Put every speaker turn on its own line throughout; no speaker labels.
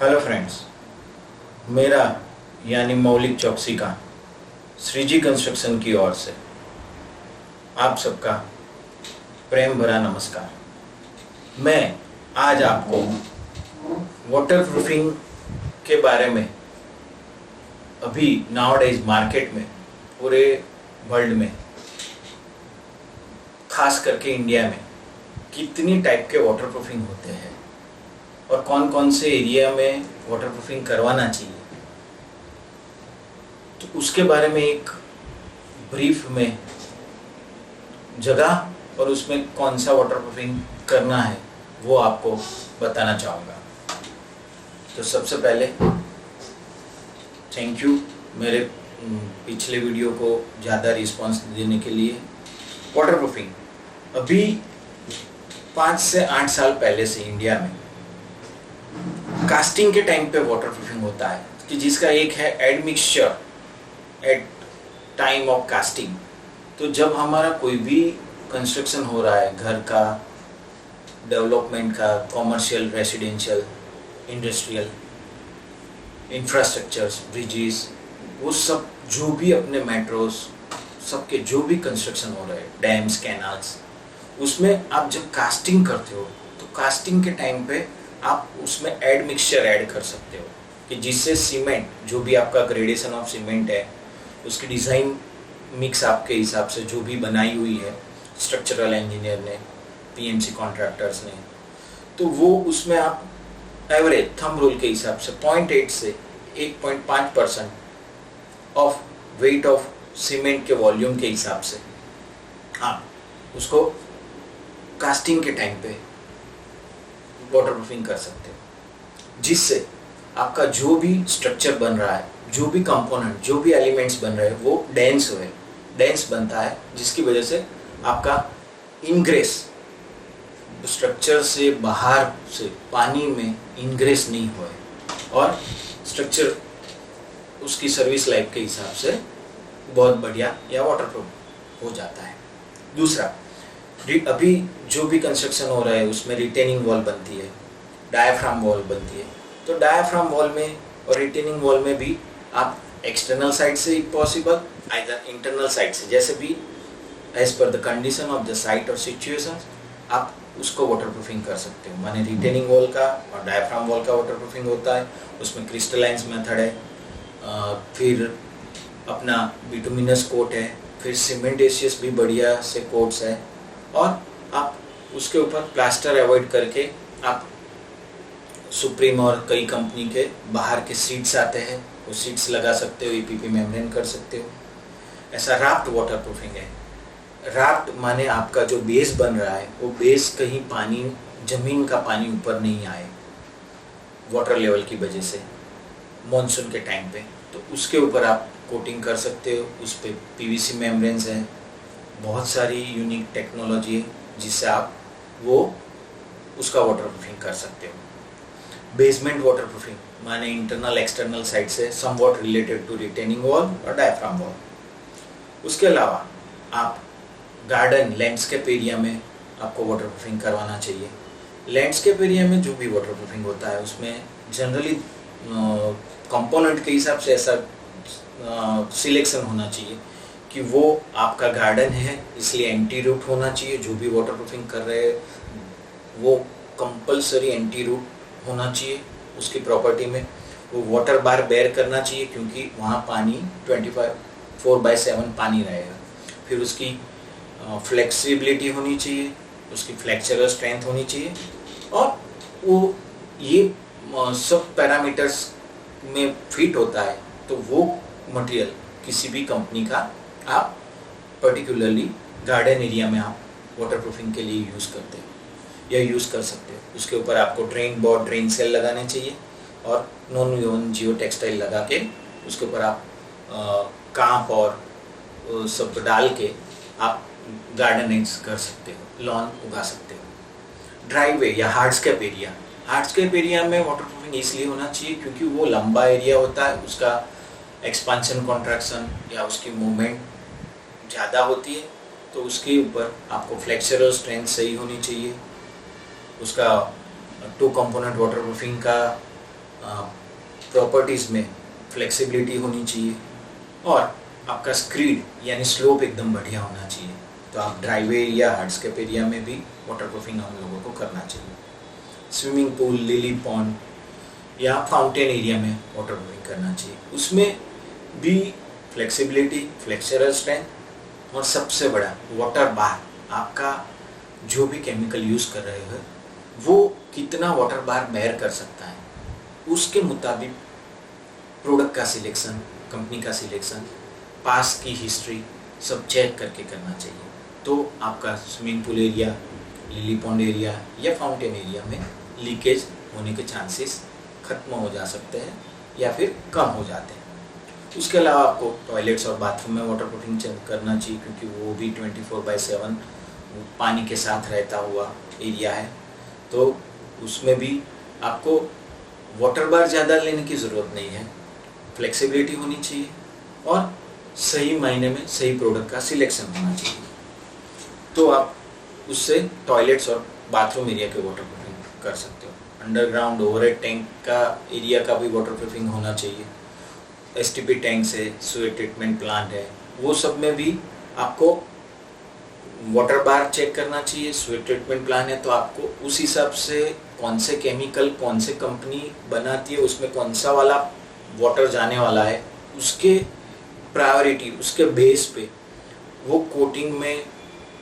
Hello friends, मेरा यानी मौलिक चौकसी का श्रीजी कंस्ट्रक्शन की ओर से आप सबका प्रेम भरा नमस्कार। मैं आज आपको वाटरप्रूफिंग के बारे में अभी नाउअडेज मार्केट में पूरे वर्ल्ड में खास करके इंडिया में कितनी टाइप के वाटरप्रूफिंग होते हैं और कौन कौन से एरिया में वाटरप्रूफिंग करवाना चाहिए, तो उसके बारे में एक ब्रीफ में जगह और उसमें कौन सा वाटरप्रूफिंग करना है वो आपको बताना चाहूँगा। तो सबसे पहले थैंक यू मेरे पिछले वीडियो को ज़्यादा रिस्पांस देने के लिए। वाटरप्रूफिंग अभी 5 से 8 साल पहले से इंडिया में कास्टिंग के टाइम पे वाटरप्रूफिंग होता है कि जिसका एक है admixture at time of casting. तो जब हमारा कोई भी कंस्ट्रक्शन हो रहा है, घर का, डेवलपमेंट का, commercial, residential, industrial, infrastructures, bridges, वो सब जो भी अपने मेट्रोस सबके जो भी कंस्ट्रक्शन हो रहे हैं, डैम्स, कैनाल्स, उसमें आप जब कास्टिंग करते हो तो कास्टिंग के टाइम पे आप उसमें एड मिक्सचर ऐड कर सकते हो कि जिससे सीमेंट, जो भी आपका ग्रेडेशन ऑफ सीमेंट है, उसकी डिज़ाइन मिक्स आपके हिसाब से जो भी बनाई हुई है स्ट्रक्चरल इंजीनियर ने, पीएमसी कॉन्ट्रैक्टर्स ने, तो वो उसमें आप एवरेज थंब रूल के हिसाब से 0.8 से 1.5% ऑफ वेट ऑफ सीमेंट के वॉल्यूम के हिसाब से आप उसको कास्टिंग के टाइम पे वाटरप्रूफिंग कर सकते हो, जिससे आपका जो भी स्ट्रक्चर बन रहा है, जो भी कंपोनेंट, जो भी एलिमेंट्स बन रहे हैं वो डेंस बनता है, जिसकी वजह से आपका इनग्रेस स्ट्रक्चर से बाहर से पानी में इनग्रेस नहीं होए और स्ट्रक्चर उसकी सर्विस लाइफ के हिसाब से बहुत बढ़िया या वाटरप्रूफ हो जाता है। दूसरा, अभी जो भी कंस्ट्रक्शन हो रहा है उसमें रिटेनिंग वॉल बनती है, डायाफ्राम वॉल बनती है। तो डायाफ्राम वॉल में और रिटेनिंग वॉल में भी आप एक्सटर्नल साइड से पॉसिबल, आइदर इंटरनल साइड से, जैसे भी as per the condition of the site और सिचुएशन आप उसको वाटरप्रूफिंग कर सकते हो। माने रिटेनिंग वॉल का और डायाफ्राम वॉल का वाटरप्रूफिंग होता है, उसमें क्रिस्टलाइंस मेथड है, फिर अपना बिटुमिनस कोट है, फिर सीमेंटेशियस भी बढ़िया से कोट्स है, और आप उसके ऊपर प्लास्टर अवॉइड करके आप सुप्रीम और कई कंपनी के बाहर के सीट्स आते हैं, वो सीट्स लगा सकते हो, ईपीपी मेम्ब्रेन कर सकते हो। ऐसा राफ्ट वाटरप्रूफिंग है। राफ्ट माने आपका जो बेस बन रहा है वो बेस कहीं पानी, जमीन का पानी ऊपर नहीं आए वाटर लेवल की वजह से मॉनसून के टाइम पे, तो उसके ऊपर आप कोटिंग कर सकते हो। उस पर पीवीसी मेम्ब्रेन्स है, बहुत सारी यूनिक टेक्नोलॉजी है जिससे आप वो उसका वाटरप्रूफिंग कर सकते हो। बेसमेंट वाटरप्रूफिंग माने इंटरनल एक्सटर्नल साइड से somewhat related to retaining wall और डायफ्राम वॉल। उसके अलावा आप गार्डन, लैंडस्केप एरिया में आपको वाटरप्रूफिंग करवाना चाहिए। लैंडस्केप एरिया में जो भी वाटरप्रूफिंग होता है उसमें जनरली कंपोनेंट के हिसाब से ऐसा सिलेक्शन होना चाहिए कि वो आपका गार्डन है इसलिए एंटी रूट होना चाहिए। जो भी वाटरप्रूफिंग कर रहे हैं वो कंपलसरी एंटी रूट होना चाहिए उसकी प्रॉपर्टी में। वो वाटर बार बेयर करना चाहिए क्योंकि वहाँ पानी 24/7 पानी रहेगा। फिर उसकी फ्लेक्सिबिलिटी होनी चाहिए, उसकी फ्लेक्चरल स्ट्रेंथ होनी चाहिए, और वो ये सब पैरामीटर्स में फिट होता है तो वो मटेरियल किसी भी कंपनी का आप पर्टिकुलरली गार्डन एरिया में आप वाटरप्रूफिंग के लिए यूज़ करते हो या यूज़ कर सकते हो। उसके ऊपर आपको ड्रेन बोर्ड, ड्रेन सेल लगाने चाहिए और नॉन यून जियो टेक्सटाइल लगा के उसके ऊपर आप कांप और सब डाल के आप गार्डनिंग्स कर सकते हो, लॉन उगा सकते हो। ड्राइवे या हार्डस्केप एरिया में वाटरप्रूफिंग इसलिए होना चाहिए क्योंकि वो लंबा एरिया होता है, उसका एक्सपांशन, कॉन्ट्रैक्शन या उसकी मूवमेंट ज़्यादा होती है, तो उसके ऊपर आपको फ्लेक्चरल स्ट्रेंथ सही होनी चाहिए। उसका 2 कंपोनेंट वाटरप्रूफिंग का प्रॉपर्टीज़ में फ्लेक्सिबिलिटी होनी चाहिए और आपका स्क्रीड यानी स्लोप एकदम बढ़िया होना चाहिए। तो आप ड्राइवे या हार्डस्केप एरिया में भी वाटरप्रूफिंग हम लोगों को करना चाहिए। स्विमिंग पूल, लिली पॉन्ड या फाउंटेन एरिया में वाटरप्रूफिंग करना चाहिए। उसमें भी फ्लेक्सिबिलिटी, फ्लेक्चरल स्ट्रेंथ और सबसे बड़ा वाटर बार, आपका जो भी केमिकल यूज़ कर रहे हो वो कितना वाटर बार बेयर कर सकता है, उसके मुताबिक प्रोडक्ट का सिलेक्शन, कंपनी का सिलेक्शन, पास की हिस्ट्री सब चेक करके करना चाहिए। तो आपका swimming pool area, lily pond area या फाउंटेन एरिया में लीकेज होने के चांसेस खत्म हो जा सकते हैं या फिर कम हो जाते हैं। उसके अलावा आपको टॉयलेट्स और बाथरूम में वाटरप्रूफिंग करना चाहिए, क्योंकि वो भी 24/7 पानी के साथ रहता हुआ एरिया है। तो उसमें भी आपको वाटर बार ज़्यादा लेने की ज़रूरत नहीं है, फ्लेक्सिबिलिटी होनी चाहिए और सही मायने में सही प्रोडक्ट का सिलेक्शन होना चाहिए। तो आप उससे टॉयलेट्स और बाथरूम एरिया के वाटरप्रूफिंग कर सकते हो। अंडरग्राउंड ओवरहेड टैंक का एरिया का भी वाटरप्रूफिंग होना चाहिए। STP टैंक्स है, स्वेट ट्रीटमेंट प्लांट है, वो सब में भी आपको वाटर बार चेक करना चाहिए। स्वेट ट्रीटमेंट प्लांट है तो आपको उस हिसाब से कौन से केमिकल, कौन से कंपनी बनाती है, उसमें कौन सा वाला वाटर जाने वाला है, उसके प्रायोरिटी, उसके बेस पे वो कोटिंग में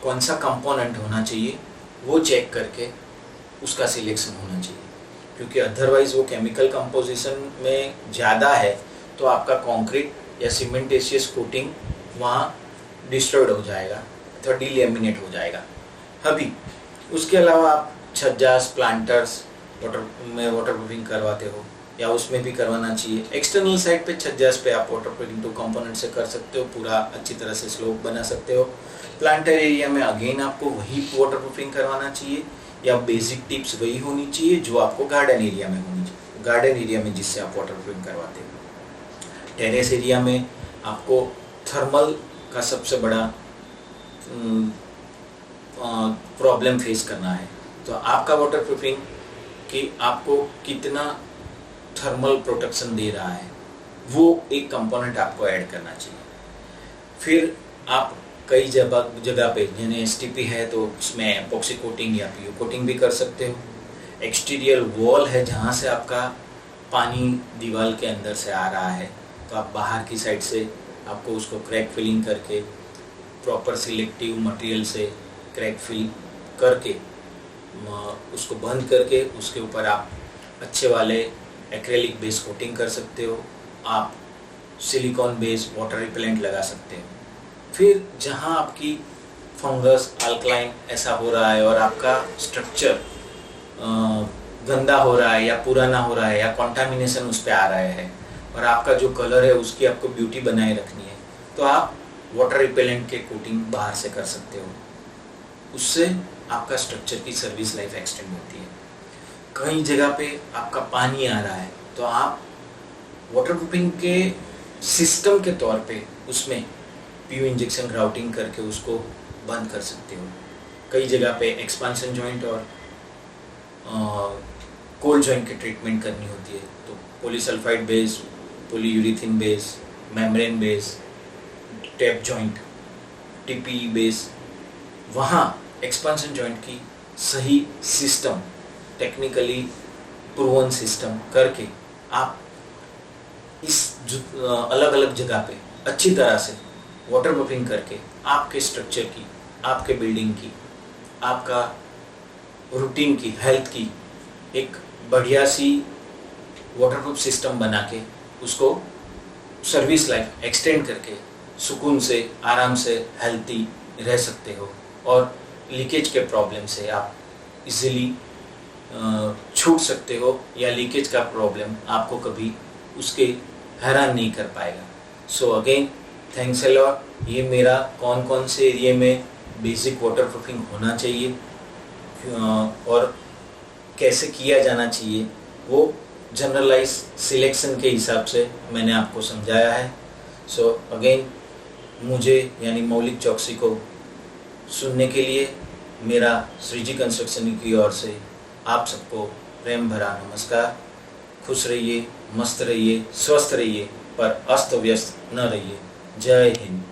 कौन सा कंपोनेंट होना चाहिए वो चेक करके उसका सिलेक्शन होना चाहिए। क्योंकि अदरवाइज़ वो केमिकल कंपोजिशन में ज़्यादा है तो आपका कंक्रीट या सीमेंटेशियस कोटिंग वहाँ डिस्ट्रॉयड हो जाएगा अथवा डिलेमिनेट हो जाएगा। अभी उसके अलावा आप छज्जास, प्लांटर्स वाटरप्रूफिंग करवाते हो या उसमें भी करवाना चाहिए। एक्सटर्नल साइड पे छज्जास पे आप वाटरप्रूफिंग 2 कंपोनेंट से कर सकते हो, पूरा अच्छी तरह से स्लोप बना सकते हो। प्लांटर एरिया में अगेन आपको वही वाटरप्रूफिंग करवाना चाहिए या बेसिक टिप्स वही होनी चाहिए जो आपको गार्डन एरिया में होनी चाहिए, गार्डन एरिया में जिससे आप वाटरप्रूफिंग करवाते हो। टेरेस एरिया में आपको थर्मल का सबसे बड़ा प्रॉब्लम फेस करना है। तो आपका वाटरप्रूफिंग कि आपको कितना थर्मल प्रोटेक्शन दे रहा है वो एक कंपोनेंट आपको ऐड करना चाहिए। फिर आप कई जगह पे यानी STP है तो उसमें एपॉक्सी कोटिंग या PU कोटिंग भी कर सकते हो। एक्सटीरियर वॉल है जहाँ से आपका पानी दीवार के अंदर से आ रहा है तो आप बाहर की साइड से आपको उसको क्रैक फिलिंग करके प्रॉपर सिलेक्टिव मटेरियल से क्रैक फिल करके उसको बंद करके उसके ऊपर आप अच्छे वाले एक्रेलिक बेस कोटिंग कर सकते हो। आप सिलिकॉन बेस वाटर रिपेलेंट लगा सकते हो। फिर जहाँ आपकी फंगस, अल्कलाइन ऐसा हो रहा है और आपका स्ट्रक्चर गंदा हो रहा है या पुराना हो रहा है या कॉन्टामिनेशन उस पर आ रहा है और आपका जो कलर है उसकी आपको ब्यूटी बनाए रखनी है तो आप वाटर रिपेलेंट के कोटिंग बाहर से कर सकते हो। उससे आपका स्ट्रक्चर की सर्विस लाइफ एक्सटेंड होती है। कई जगह पे आपका पानी आ रहा है तो आप वाटरप्रूफिंग के सिस्टम के तौर पे उसमें PU इंजेक्शन ग्राउटिंग करके उसको बंद कर सकते हो। कई जगह पे एक्सपांशन जॉइंट और कोल्ड जॉइंट की ट्रीटमेंट करनी होती है तो polysulphide base, polyurethane base, membrane base, tape joint, TPE base, वहाँ एक्सपांशन जॉइंट की सही सिस्टम, टेक्निकली प्रूवन सिस्टम करके आप इस अलग अलग जगह पे अच्छी तरह से वाटरप्रूफिंग करके आपके स्ट्रक्चर की, आपके बिल्डिंग की, आपका रूटीन की, हेल्थ की एक बढ़िया सी वाटरप्रूफ सिस्टम बना के उसको सर्विस लाइफ एक्सटेंड करके सुकून से, आराम से हेल्थी रह सकते हो और लीकेज के प्रॉब्लम से आप इजीली छूट सकते हो या लीकेज का प्रॉब्लम आपको कभी उसके हैरान नहीं कर पाएगा। So again thanks a lot. ये मेरा कौन कौन से एरिया में बेसिक वाटरप्रूफिंग होना चाहिए और कैसे किया जाना चाहिए वो जनरलाइज सिलेक्शन के हिसाब से मैंने आपको समझाया है। सो अगेन मुझे यानी मौलिक चौकसी को सुनने के लिए मेरा श्रीजी कंस्ट्रक्शन की ओर से आप सबको प्रेम भरा नमस्कार। खुश रहिए, मस्त रहिए, स्वस्थ रहिए, पर अस्त व्यस्त न रहिए। जय हिंद।